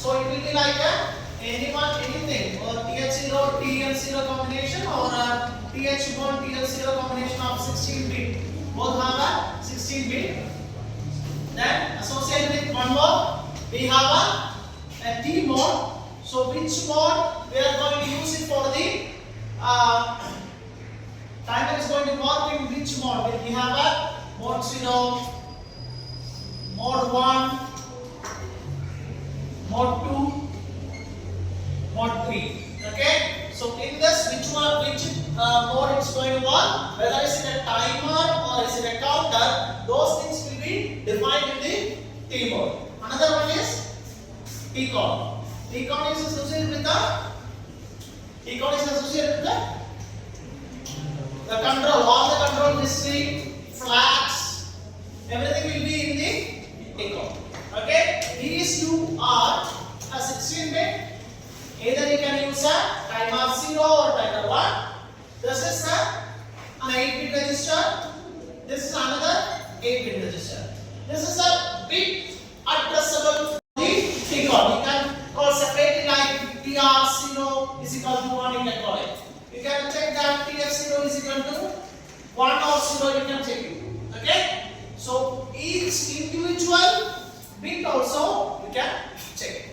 So it will be like anything or TH0 TL0 combination or TH1 TL0 combination of 16 bit. Both have a 16 bit. Then associated with one more, we have a T mode. So which mode we are going to use it for the timer is going to work in which mode? We have a mode 0, mode 1, mode 2, mode 3. Okay. So in this, which mode it's going to work? Whether it's in a timer or is it a counter, those things will be defined in the T mode. Another one is T-con. T-con is associated with the control, all the control history, flags, everything will be in the T-con. Okay, these two are a 16-bit. Either you can use a timer 0 or timer 1. This is an 8-bit register. This is another 8-bit register. This is a bit addressable the T-con. You can call separately like TR0 is equal to 1, you can call it. You can check that TF0 is equal to 1 or 0, you can check it. Okay? So each individual bit also you can check.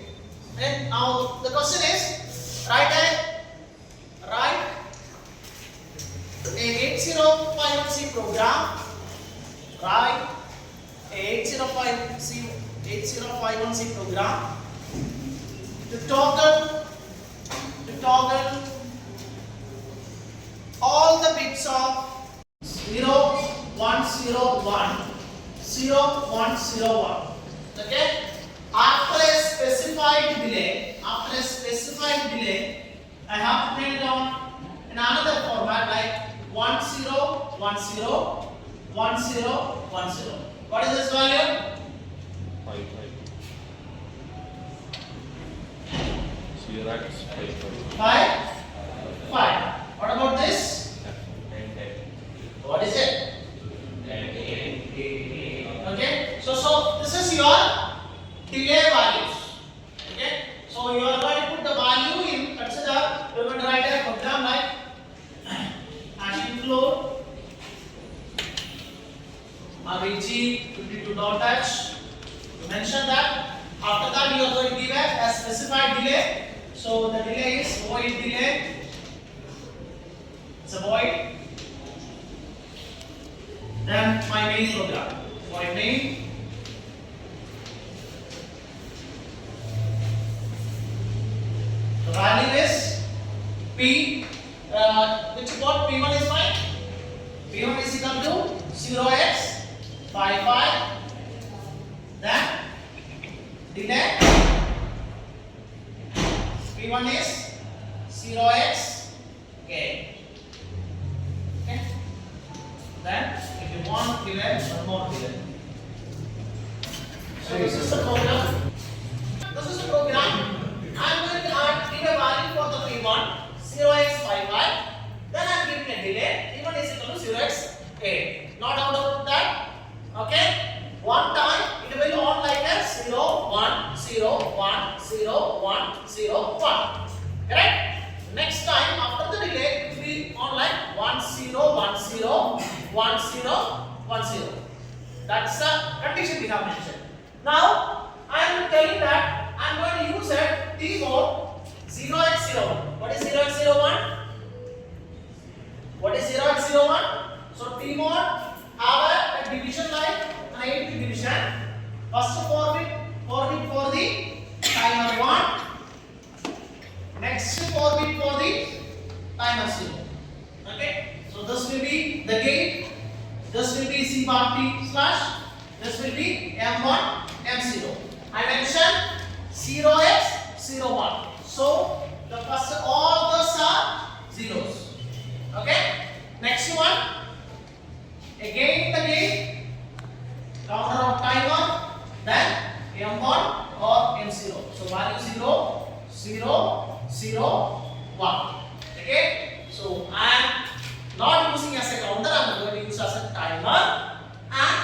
And now the question is, write a 8051C program. Write a 8051C program to toggle all the bits of 0, 1, 0, 1, 0, 1, 0, 1. Okay? After a specified delay, I have to write down in another format like 1, 0, 1, 0, 1, 0, 1, 0. What is this value? 5. 0 x 5. 5. What about this? 10. What is it? Okay. So this is your delay values. Okay. So you are going to put the value in. Consider you are going to write a program like include REG52.h. You mention that. After that you are going to give a specified delay. So the delay is void delay. It's a void. Then my main program. Void main. The value is P. Which what P1 is fine? P1 is equal to 0x 55. Then delay. P1 is 0x k. Okay. Then if you want delay, one more delay. So this is the program. This is the program. I am going to give a value for the P1 0x55. Then I am giving a delay. P1 is equal to 0x8. Not out of that. Okay. One time it will on like a 0 1 0 1 0 1 0 1. Correct? Next time after the delay it will be on like 1 0 1 0 1 0 1 0. That's the condition we have mentioned. Now I am telling that I am going to use a T mode 0x01. What is 0x01? What is 0x01? So T mode have a division like an 8-bit division. First 4 bit for the timer 1. Next 4 bit for the timer 0. Okay. So this will be the gate. This will be C bar T slash. This will be M1 M0. I mentioned 0x01. So the first all those are zeros. Okay. Next one. Again the gate. Counter of timer. Then M1 or M0. So value 0, 0, 0, 1. Okay. So I am not using as a counter. I am going to use as a timer. And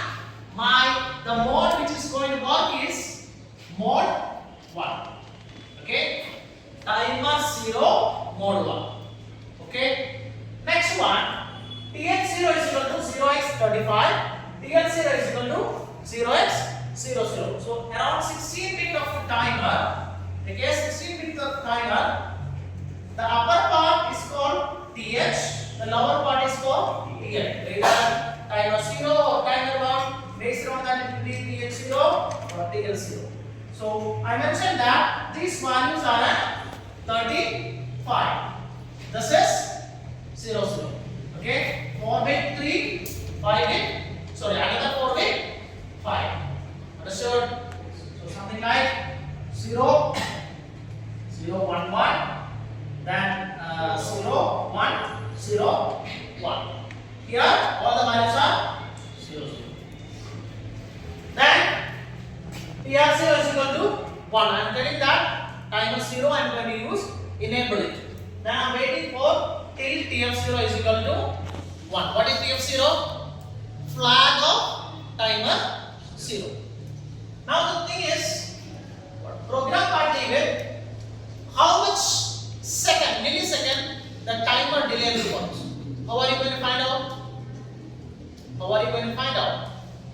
the mode which is going to work is mode 1. So around 16 bit of the timer, okay, 16 bit of the timer, the upper part is called TH, the lower part is called TL. Either timer 0 or timer 1, based on that it will be TH 0 or TL 0. So I mentioned that these values are at 35. This is 0 0. Okay, 4 bit 3, 5 bit, sorry, another 4 bit 5. Understood? So something like 0 0 1 1, then 0 1 0 1. Here all the values are 0 0. Then TR 0 is equal to 1. I am telling that timer 0 I am going to use enable it. Then I am waiting for till TF 0 is equal to 1. What is TF 0? Flag of timer 0. Now the thing is, program by David, how much second, millisecond the timer delay records. How are you going to find out? How are you going to find out?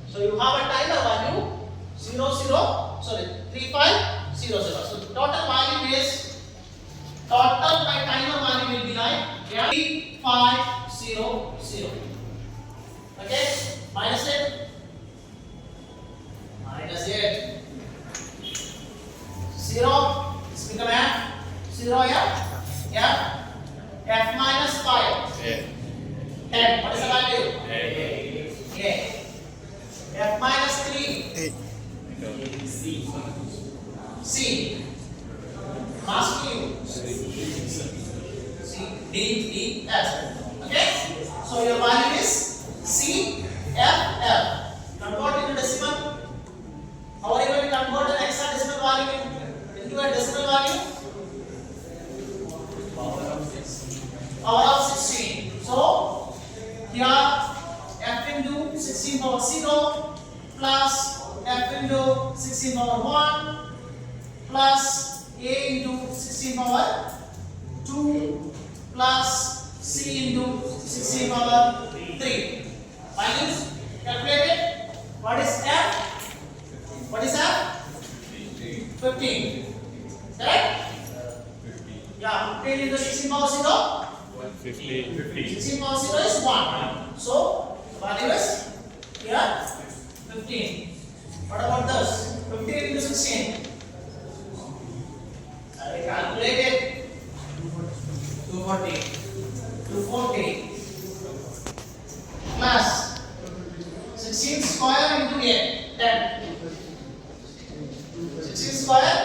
So you have a timer value 3500. So total value is, total by timer value will be like 3500. Okay, minus it. Minus it. 0 is become F. 0 F. F. F minus 5. 10. What is the value? A. F minus 3. C. C. Mask you. C. D. S. Okay. So your value is C. F. F. Convert into decimal. How are you going to convert an hexadecimal value into a decimal value? Power of 16. So here F into 16 power 0 plus F into 16 power 1 plus A into 16 power 2 plus C into 16 power 3. Values calculated. What is F? What is F? 15. Correct? Yeah, 15 into 16 power 0. 16 power 0 is 1. So, the value is here 15. What about this? 15 into 16. I calculated 240. 240 plus 16 square into 8. 10. 16 square.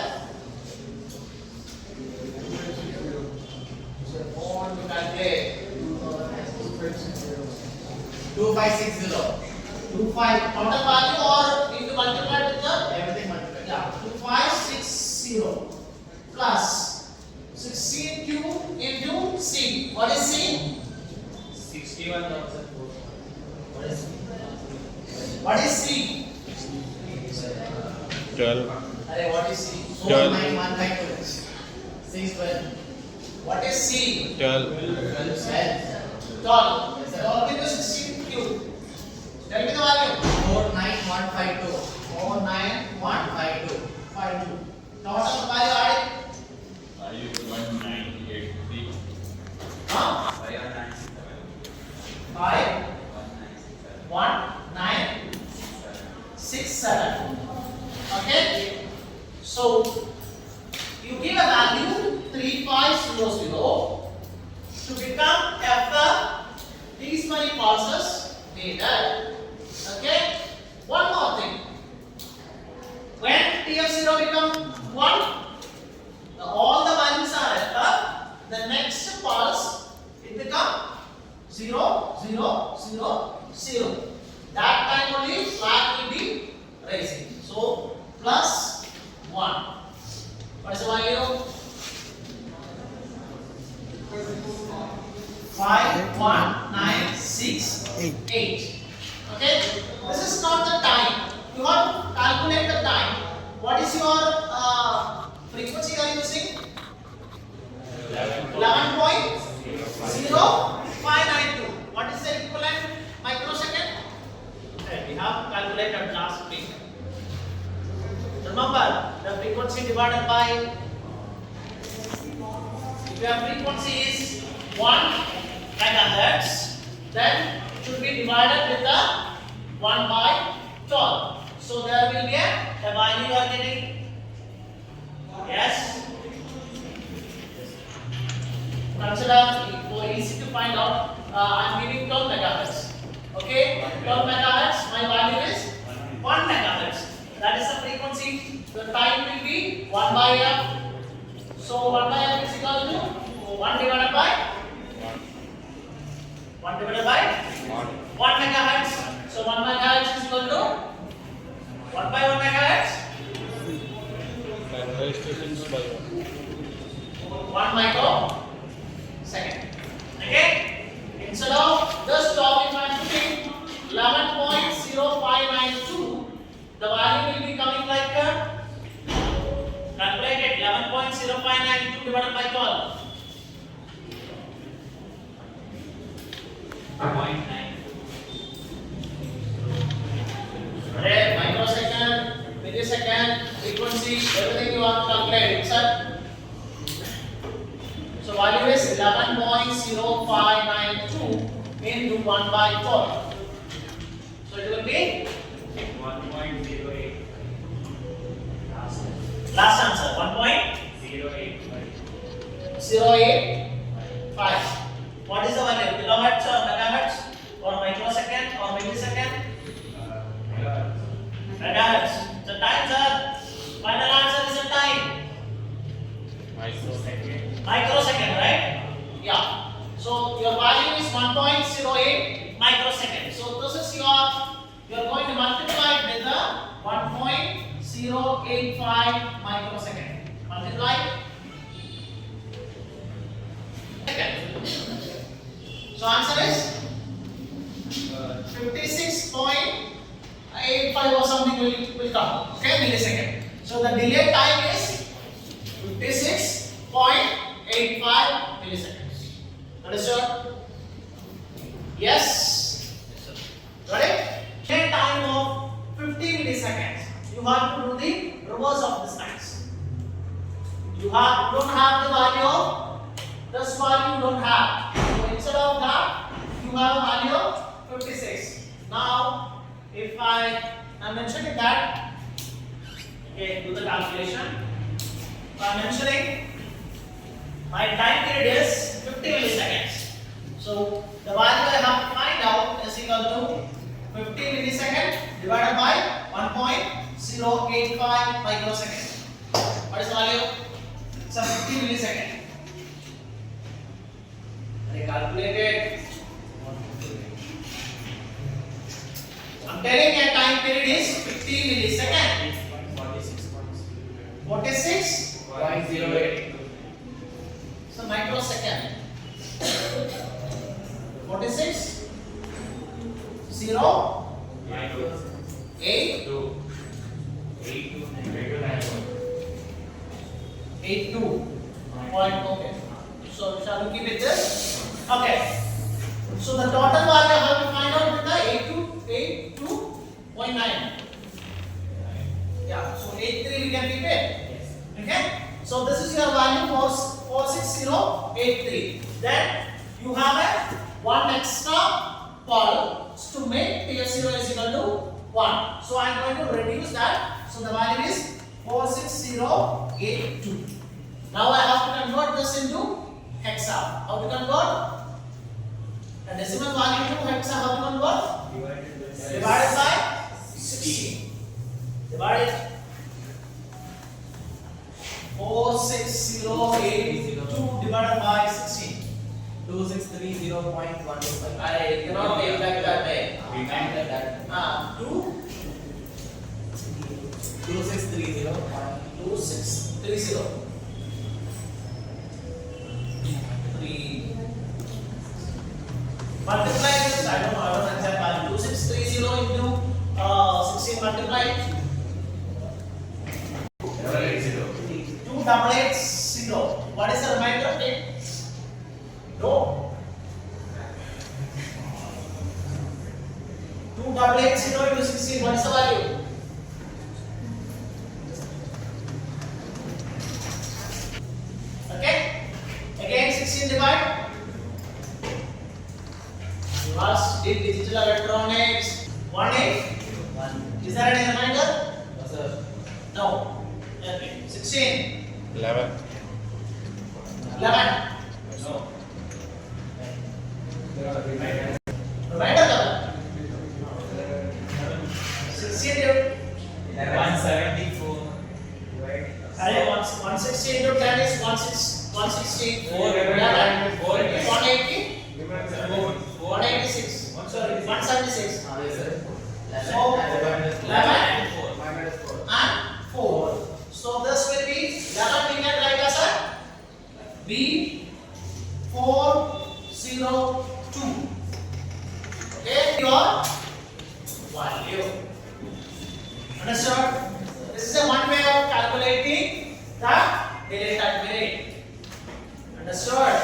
Calculate 2560. 25 total value or into multiplied with the everything multiplied. Yeah, 2560 plus 16Q into C. What is C? 61,000. What is C? 12. What is C? 49152. 6 What is C? 12. 12 into 16Q. Tell me the value. 49152. 49152. 52. Total value added. 1983. Huh? 5 1 9 6 7. Okay. So you give a value 3500 to become after these many pulses needed. Okay. One more thing. When TF0 becomes 1, all the values are at the next pulse it becomes 0 0 0 0. That time only flag will be raising. So plus 1. What is the value? 5 1 9 6 8. Okay. This is not the time. You have to calculate the time. What is your frequency you are using? 11.0592. What is the equivalent microsecond? Okay, we have calculated last week. Remember, the frequency divided by, if your frequency is 1 megahertz, then it should be divided with the 1 by 12. So there will be a value you are getting. Yes. Consider for easy to find out. I am giving 12 megahertz. Okay, 12 megahertz. My value is 1 megahertz. That is the frequency. The time will be 1 by f. So 1 by f is equal to 1 divided by 1 divided by 1 megahertz. So 1 megahertz is equal to 1 by 1 megahertz. 1 microsecond. Okay? Instead of just talking and putting 11.0592, the value will be coming like calculated 11.0592 divided by 12. 0.9. Microsecond, millisecond, frequency, everything you want to calculate, sir. So value is 11.0592 into 1 by 12. So it will be 1.08. last answer 1.085. What is the value? Kilohertz or megahertz or microsecond or millisecond? Megahertz. The times are, final answer is a time. Microsecond, right? Yeah. So your value is 1.08 microsecond. So this is you are going to multiply it with the 1.085 microsecond. Multiply. Second. So answer is 56.85 or something will come. Okay, millisecond. So the delay time is 56.85 milliseconds. Understood? Yes. Got it? Delay time of 50 milliseconds. You have to do the reverse of this times. You don't have the value of this value you don't have. So instead of that, you have a value of 56. Now, if I am mentioning that, okay, do the calculation. I am mentioning my time period is 50 milliseconds. So the value I have to find out is equal to 50 milliseconds divided by 1.085 microsecond. What is the value? It's a 50 millisecond. I calculated. I'm telling a time period is 50 milliseconds. 46.08. So microsecond. 46 0 8 82 point. Okay. So shall we keep it this? Okay. So the total value I have to find out with the 82.9. Yeah. So 83 we can keep it. Okay. So this is your value for 46083. Then you have a one extra pulse to make PS0 is equal to 1. So I am going to reduce that. So the value is 46082. Now I have to convert this into hexa. How to convert? A decimal value to hexa. How to convert? Divided by 16. Divided 46082 divided by 16. 2630.125. I cannot take like that way. Like that. 2630. 2630. 3. Multiply this. I don't exact value. 2630 into 16 multiply. 2880. What is the remainder of it? No. 2880 into 16. What is the value? 16 divide? Last did digital electronics. 1 8. Is there any reminder? No, sir. No. Okay. 16. 11. 11. No. Reminder color. 16 divide. 174. Array 160 into 10 is 160. 411. 180. 4. 186. Sorry, 176. Yes, sir. So, 11 and 4. So this will be 11 we can write as a B402. Okay, your value. Understood? This is a one way of calculating the delay time period. Understood?